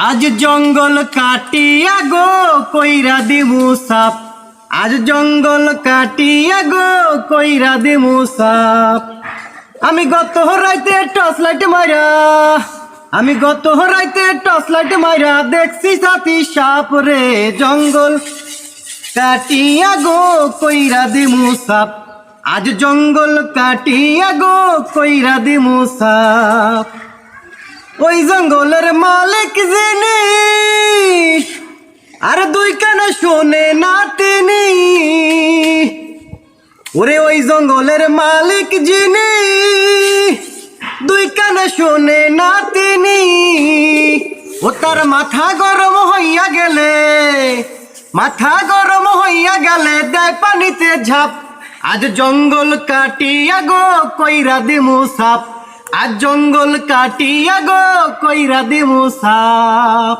আজ জঙ্গল কাটিয়া গো কইরা দিমু সাপ। আজ জঙ্গল কাটিয়া গো কইরা দিমু সাপ। আমি গত রাইতে টর্চ লাইট মাইরা দেখছি সাথী সাপ রে। জঙ্গল কাটিয়া গো কইরা দিমু সাপ। আজ জঙ্গল কাটিয়া গো কইরা দিমু সাপ। ওই জঙ্গলের মালিক জিনিস আর দুই কানে শোনে না তিনি। ওরে ওই জঙ্গলের মালিক যিনি দুই কানে শোনে না তিনি। ও তার মাথা গরম হইয়া গেলে দেয় পানিতে ঝাঁপ। আজ জঙ্গল কাটিয়া গো কইরা দিমু সাপ। আজ জঙ্গল কাটিয়া গো কইরা দিমু সাপ।